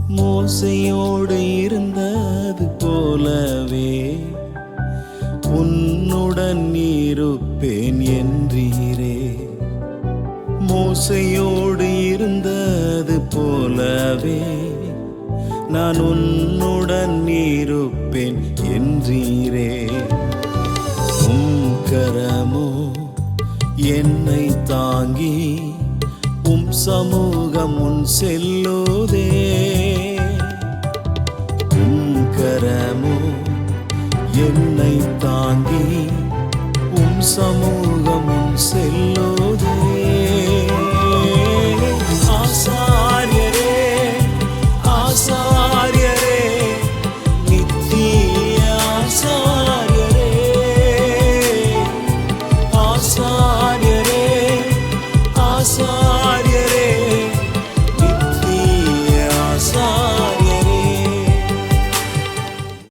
மோசையோடு இருந்தது போலவே உன்னுடன் இருப்பேன் என்றீரே. மோசையோடு இருந்தது போலவே நான் உன்னுடன் இருப்பேன் என்றீரே. கரமோ என்னை தாங்கி சமூகம் முன் செல்லுதே.